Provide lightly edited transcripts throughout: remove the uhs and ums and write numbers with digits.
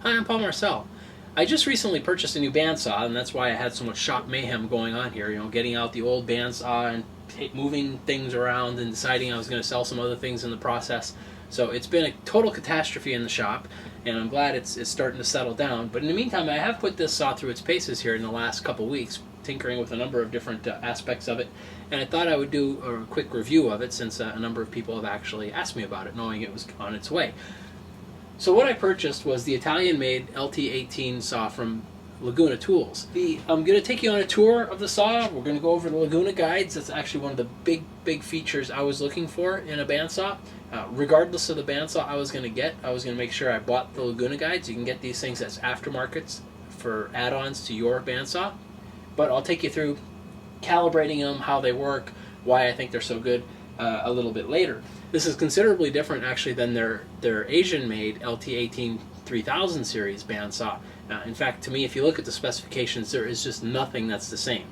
Hi, I'm Paul Marcel. I just recently purchased a new bandsaw, and that's why I had so much shop mayhem going on here. You know, getting out the old bandsaw and moving things around and deciding I was going to sell some other things in the process. So it's been a total catastrophe in the shop, and I'm glad it's starting to settle down. But in the meantime, I have put this saw through its paces here in the last couple weeks, tinkering with a number of different aspects of it, and I thought I would do a quick review of it since a number of people have actually asked me about it, knowing it was on its way. So what I purchased was the Italian-Made LT-18 saw from Laguna Tools. I'm going to take you on a tour of the saw. We're going to go over the Laguna Guides. That's actually one of the big features I was looking for in a bandsaw. Regardless of the bandsaw I was going to get, I was going to make sure I bought the Laguna Guides. You can get these things as aftermarkets for add-ons to your bandsaw. But I'll take you through calibrating them, how they work, why I think they're so good a little bit later. This is considerably different actually than their Asian-made LT-18 3000 series bandsaw. In fact, to me, if you look at the specifications, there is just nothing that's the same.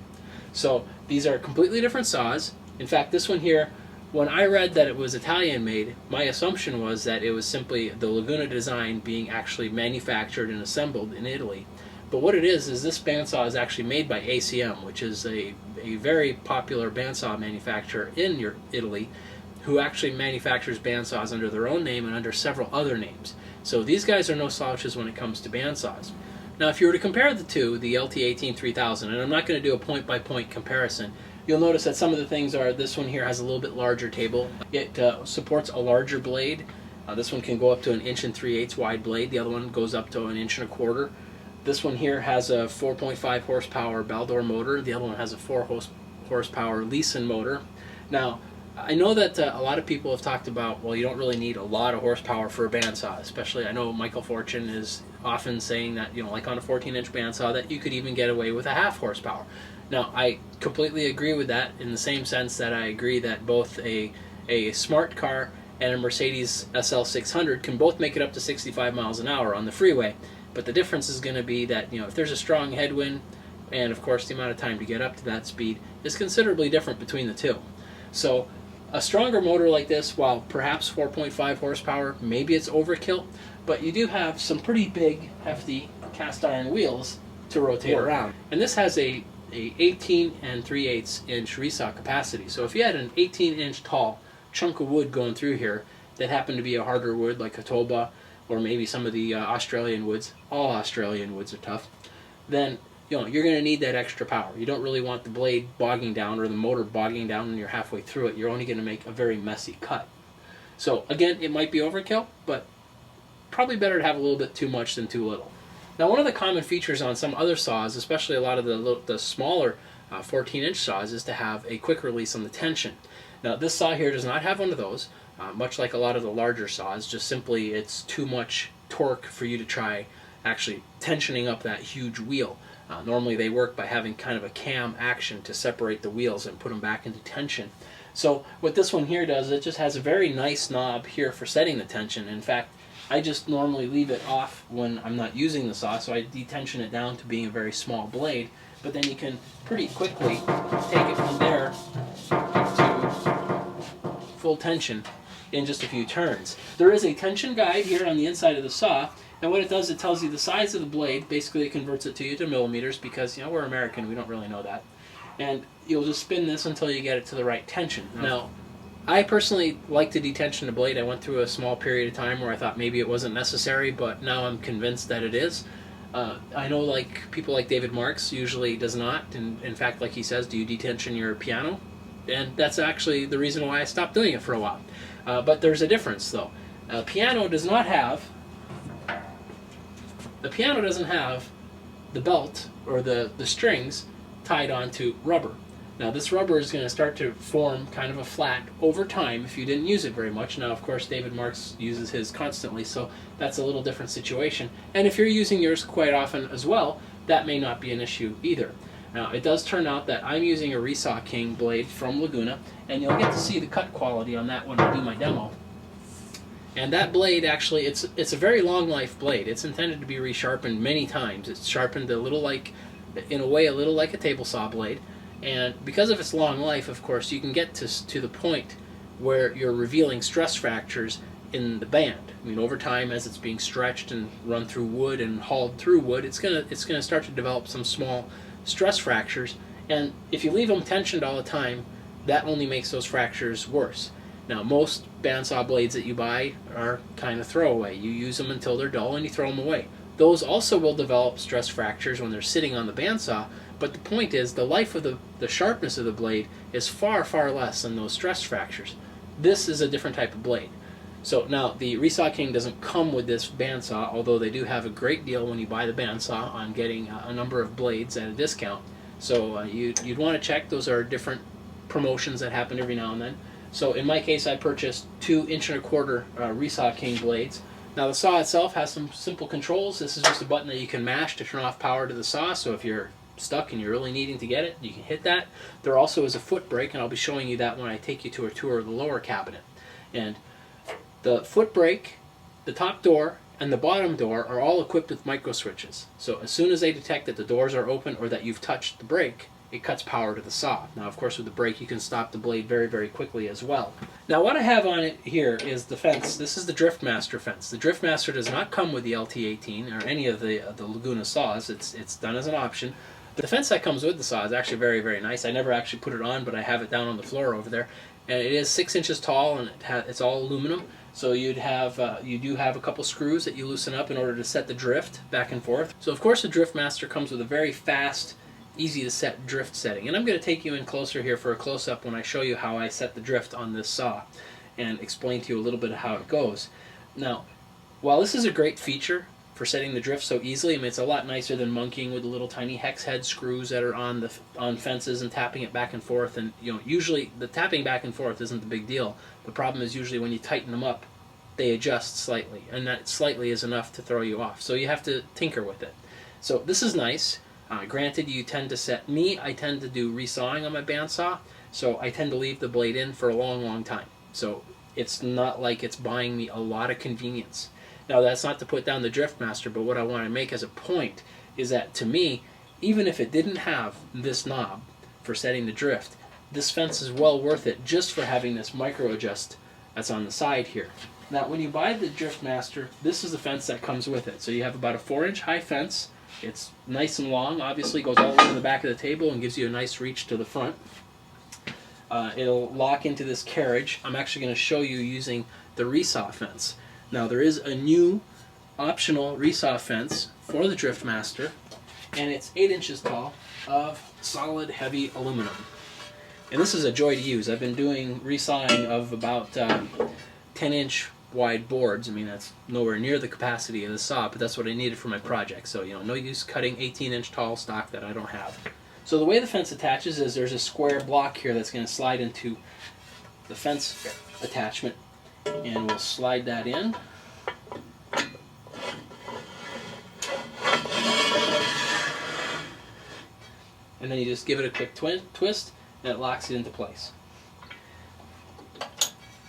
So these are completely different saws. In fact, this one here, when I read that it was Italian-made, my assumption was that it was simply the Laguna design being actually manufactured and assembled in Italy. But what it is this bandsaw is actually made by ACM, which is a very popular bandsaw manufacturer in Italy, who actually manufactures bandsaws under their own name and under several other names. So these guys are no slouches when it comes to bandsaws. Now if you were to compare the two, the LT-18 3000, and I'm not going to do a point-by-point comparison, you'll notice that some of the things are, this one here has a little bit larger table. It supports a larger blade. This one can go up to 1 3/8" wide blade. The other one goes up to 1 1/4". This one here has a 4.5 horsepower Baldor motor. The other one has a 4 horsepower Leeson motor. Now, I know that a lot of people have talked about, well, you don't really need a lot of horsepower for a bandsaw, especially I know Michael Fortune is often saying that, you know, like on a 14-inch bandsaw, that you could even get away with a half horsepower. Now, I completely agree with that in the same sense that I agree that both a smart car and a Mercedes SL600 can both make it up to 65 miles an hour on the freeway. But the difference is going to be that, you know, if there's a strong headwind, and of course the amount of time to get up to that speed is considerably different between the two. So a stronger motor like this, while perhaps 4.5 horsepower, maybe it's overkill, but you do have some pretty big, hefty cast iron wheels to rotate around. And this has a 18 3/8 inch resaw capacity. So if you had an 18-inch tall chunk of wood going through here that happened to be a harder wood like a toba, or maybe some of the Australian woods, all Australian woods are tough, then you're going to need that extra power. You don't really want the blade bogging down or the motor bogging down when you're halfway through it. You're only going to make a very messy cut. So again, it might be overkill, but probably better to have a little bit too much than too little. Now, one of the common features on some other saws, especially a lot of the smaller 14-inch saws, is to have a quick release on the tension. Now, this saw here does not have one of those. Much like a lot of the larger saws, just simply it's too much torque for you to try actually tensioning up that huge wheel. Normally they work by having kind of a cam action to separate the wheels and put them back into tension. So what this one here does, it just has a very nice knob here for setting the tension. In fact, I just normally leave it off when I'm not using the saw, so I detension it down to being a very small blade, but then you can pretty quickly take it from there to full tension in just a few turns. There is a tension guide here on the inside of the saw, and what it does, it tells you the size of the blade. Basically, it converts it to you to millimeters because, you know, we're American, we don't really know that. And you'll just spin this until you get it to the right tension. Now, I personally like to detension the blade. I went through a small period of time where I thought maybe it wasn't necessary, but now I'm convinced that it is. I know, like, people like David Marks usually does not, and in fact, like he says, do you detension your piano? And that's actually the reason why I stopped doing it for a while. But there's a difference, though. Piano doesn't have the belt or the strings tied onto rubber. Now, this rubber is going to start to form kind of a flat over time if you didn't use it very much. Now, of course, David Marks uses his constantly, so that's a little different situation. And if you're using yours quite often as well, that may not be an issue either. Now, it does turn out that I'm using a Resaw King blade from Laguna, and you'll get to see the cut quality on that when I do my demo. And that blade, actually, it's a very long life blade. It's intended to be resharpened many times. It's sharpened a little like, in a way, a little like a table saw blade. And because of its long life, of course, you can get to the point where you're revealing stress fractures in the band. I mean, over time, as it's being stretched and run through wood and hauled through wood, it's gonna start to develop some small stress fractures. And if you leave them tensioned all the time, that only makes those fractures worse. Now, most bandsaw blades that you buy are kind of throwaway. You use them until they're dull and you throw them away. Those also will develop stress fractures when they're sitting on the bandsaw, but the point is the life of the sharpness of the blade is far, far less than those stress fractures. This is a different type of blade. So now, the Resaw King doesn't come with this bandsaw, although they do have a great deal when you buy the bandsaw on getting a number of blades at a discount. So you'd want to check. Those are different promotions that happen every now and then. So in my case, I purchased 2 1.25" Resaw King blades. Now the saw itself has some simple controls. This is just a button that you can mash to turn off power to the saw, so if you're stuck and you're really needing to get it, you can hit that. There also is a foot brake, and I'll be showing you that when I take you to a tour of the lower cabinet. And the foot brake, the top door, and the bottom door are all equipped with micro switches. So as soon as they detect that the doors are open or that you've touched the brake, it cuts power to the saw. Now, of course, with the brake, you can stop the blade very, very quickly as well. Now, what I have on it here is the fence. This is the DriftMaster fence. The DriftMaster does not come with the LT-18 or any of the Laguna saws. It's done as an option. The fence that comes with the saw is actually very, very nice. I never actually put it on, but I have it down on the floor over there. And it is 6 inches tall, and it's all aluminum. So you do have a couple screws that you loosen up in order to set the drift back and forth. So of course the DriftMaster comes with a very fast, easy to set drift setting. And I'm going to take you in closer here for a close-up when I show you how I set the drift on this saw and explain to you a little bit of how it goes. Now, while this is a great feature for setting the drift so easily, I mean, it's a lot nicer than monkeying with the little tiny hex head screws that are on fences and tapping it back and forth. And usually the tapping back and forth isn't the big deal. The problem is usually when you tighten them up, they adjust slightly, and that slightly is enough to throw you off. So you have to tinker with it. So this is nice. Granted, I tend to do resawing on my bandsaw, so I tend to leave the blade in for a long, long time. So it's not like it's buying me a lot of convenience. Now, that's not to put down the DriftMaster, but what I want to make as a point is that, to me, even if it didn't have this knob for setting the drift, this fence is well worth it just for having this micro adjust that's on the side here. Now, when you buy the DriftMaster, this is the fence that comes with it. So you have about a 4-inch high fence. It's nice and long, obviously goes all the way to the back of the table and gives you a nice reach to the front. It'll lock into this carriage. I'm actually going to show you using the resaw fence. Now, there is a new optional resaw fence for the DriftMaster, and it's 8 inches tall of solid heavy aluminum. And this is a joy to use. I've been doing resawing of about 10-inch wide boards. I mean, that's nowhere near the capacity of the saw, but that's what I needed for my project. So, no use cutting 18-inch tall stock that I don't have. So the way the fence attaches is there's a square block here that's going to slide into the fence attachment, and we'll slide that in. And then you just give it a quick twist, and it locks it into place.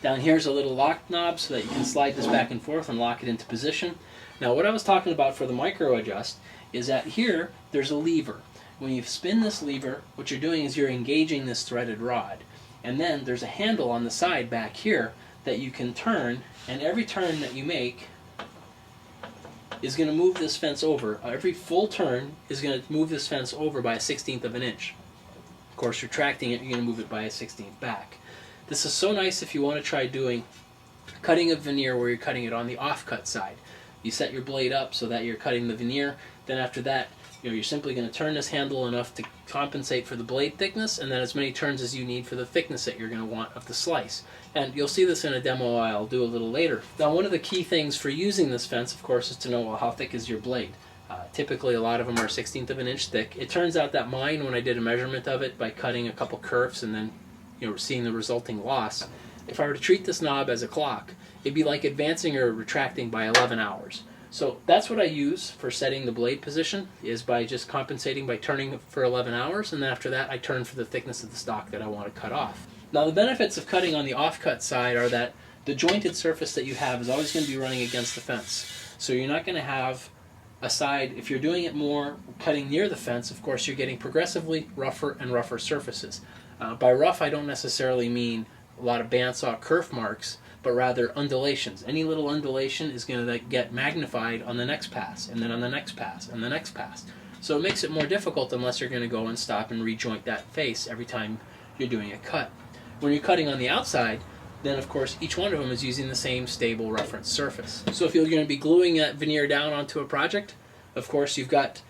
Down here's a little lock knob so that you can slide this back and forth and lock it into position. Now, what I was talking about for the micro adjust is that here there's a lever. When you spin this lever, what you're doing is you're engaging this threaded rod. And then there's a handle on the side back here that you can turn, and every turn that you make is going to move this fence over. Every full turn is going to move this fence over by a 1/16 of an inch. Of course, retracting it, you're going to move it by a 1/16 back. This is so nice if you want to try doing cutting of veneer where you're cutting it on the offcut side. You set your blade up so that you're cutting the veneer. Then after that, you're simply going to turn this handle enough to compensate for the blade thickness, and then as many turns as you need for the thickness that you're going to want of the slice. And you'll see this in a demo I'll do a little later. Now, one of the key things for using this fence, of course, is to know, well, how thick is your blade. Typically, a lot of them are 1/16 of an inch thick. It turns out that mine, when I did a measurement of it by cutting a couple curves and then seeing the resulting loss, if I were to treat this knob as a clock, it'd be like advancing or retracting by 11 hours. So that's what I use for setting the blade position, is by just compensating by turning for 11 hours, and then after that I turn for the thickness of the stock that I want to cut off. Now, the benefits of cutting on the offcut side are that the jointed surface that you have is always going to be running against the fence. So you're not going to have a side, if you're doing it more cutting near the fence, of course you're getting progressively rougher and rougher surfaces. By rough, I don't necessarily mean a lot of bandsaw kerf marks, but rather undulations. Any little undulation is going to get magnified on the next pass, and then on the next pass, and the next pass. So it makes it more difficult unless you're going to go and stop and rejoint that face every time you're doing a cut. When you're cutting on the outside, then of course each one of them is using the same stable reference surface. So if you're going to be gluing that veneer down onto a project, of course you've got,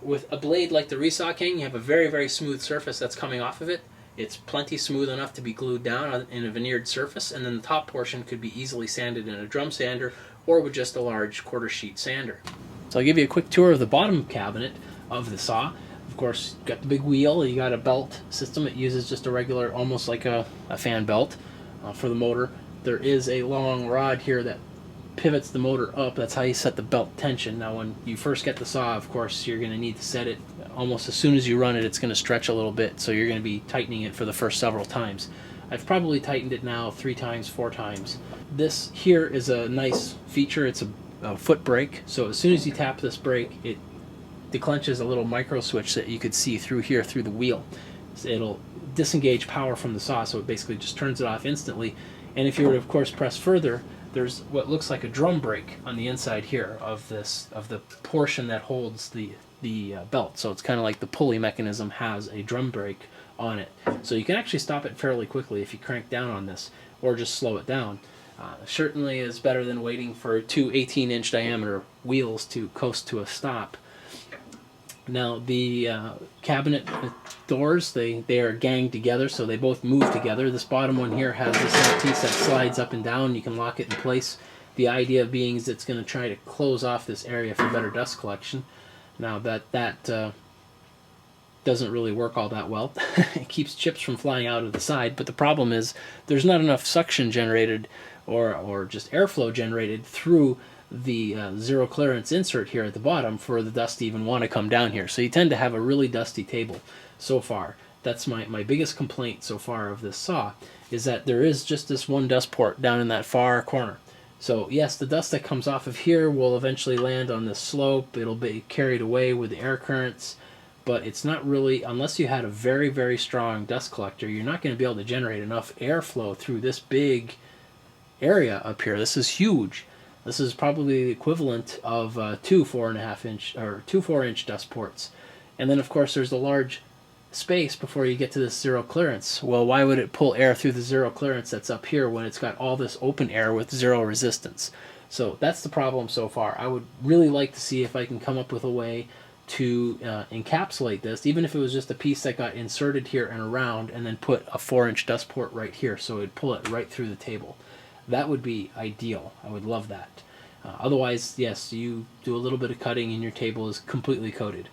with a blade like the Resaw King, you have a very, very smooth surface that's coming off of it. It's plenty smooth enough to be glued down in a veneered surface, and then the top portion could be easily sanded in a drum sander or with just a large quarter sheet sander. So I'll give you a quick tour of the bottom cabinet of the saw. Of course, you've got the big wheel, you got a belt system. It uses just a regular, almost like a fan belt for the motor. There is a long rod here that pivots the motor up. That's how you set the belt tension. Now when you first get the saw, of course, you're going to need to set it almost as soon as you run it. It's going to stretch a little bit, so you're going to be tightening it for the first several times. I've probably tightened it now 3 times, 4 times. This here is a nice feature. It's a foot brake, so as soon as you tap this brake, it declenches a little micro switch that you could see through here through the wheel. So it'll disengage power from the saw, so it basically just turns it off instantly. And if you were to, of course, press further, there's what looks like a drum brake on the inside here of the portion that holds the belt. So it's kind of like the pulley mechanism has a drum brake on it. So you can actually stop it fairly quickly if you crank down on this, or just slow it down. Certainly is better than waiting for 2 18-inch diameter wheels to coast to a stop. Now the cabinet doors, they are ganged together, so they both move together. This bottom one here has this little piece that slides up and down. You can lock it in place. The idea being is it's going to try to close off this area for better dust collection. Now that doesn't really work all that well. It keeps chips from flying out of the side, but the problem is there's not enough suction generated or just airflow generated through the zero clearance insert here at the bottom for the dust to even want to come down here. So you tend to have a really dusty table so far. That's my biggest complaint so far of this saw, is that there is just this one dust port down in that far corner. So yes, the dust that comes off of here will eventually land on this slope. It'll be carried away with the air currents, but it's not really, unless you had a very, very strong dust collector, you're not going to be able to generate enough airflow through this big area up here. This is huge. This is probably the equivalent of 2 4.5-inch or 2 4-inch dust ports. And then of course there's a large space before you get to this zero clearance. Well, why would it pull air through the zero clearance that's up here when it's got all this open air with zero resistance? So that's the problem so far. I would really like to see if I can come up with a way to encapsulate this, even if it was just a piece that got inserted here and around, and then put a 4-inch dust port right here so it'd pull it right through the table. That would be ideal. I would love that. Otherwise, yes, you do a little bit of cutting and your table is completely coated.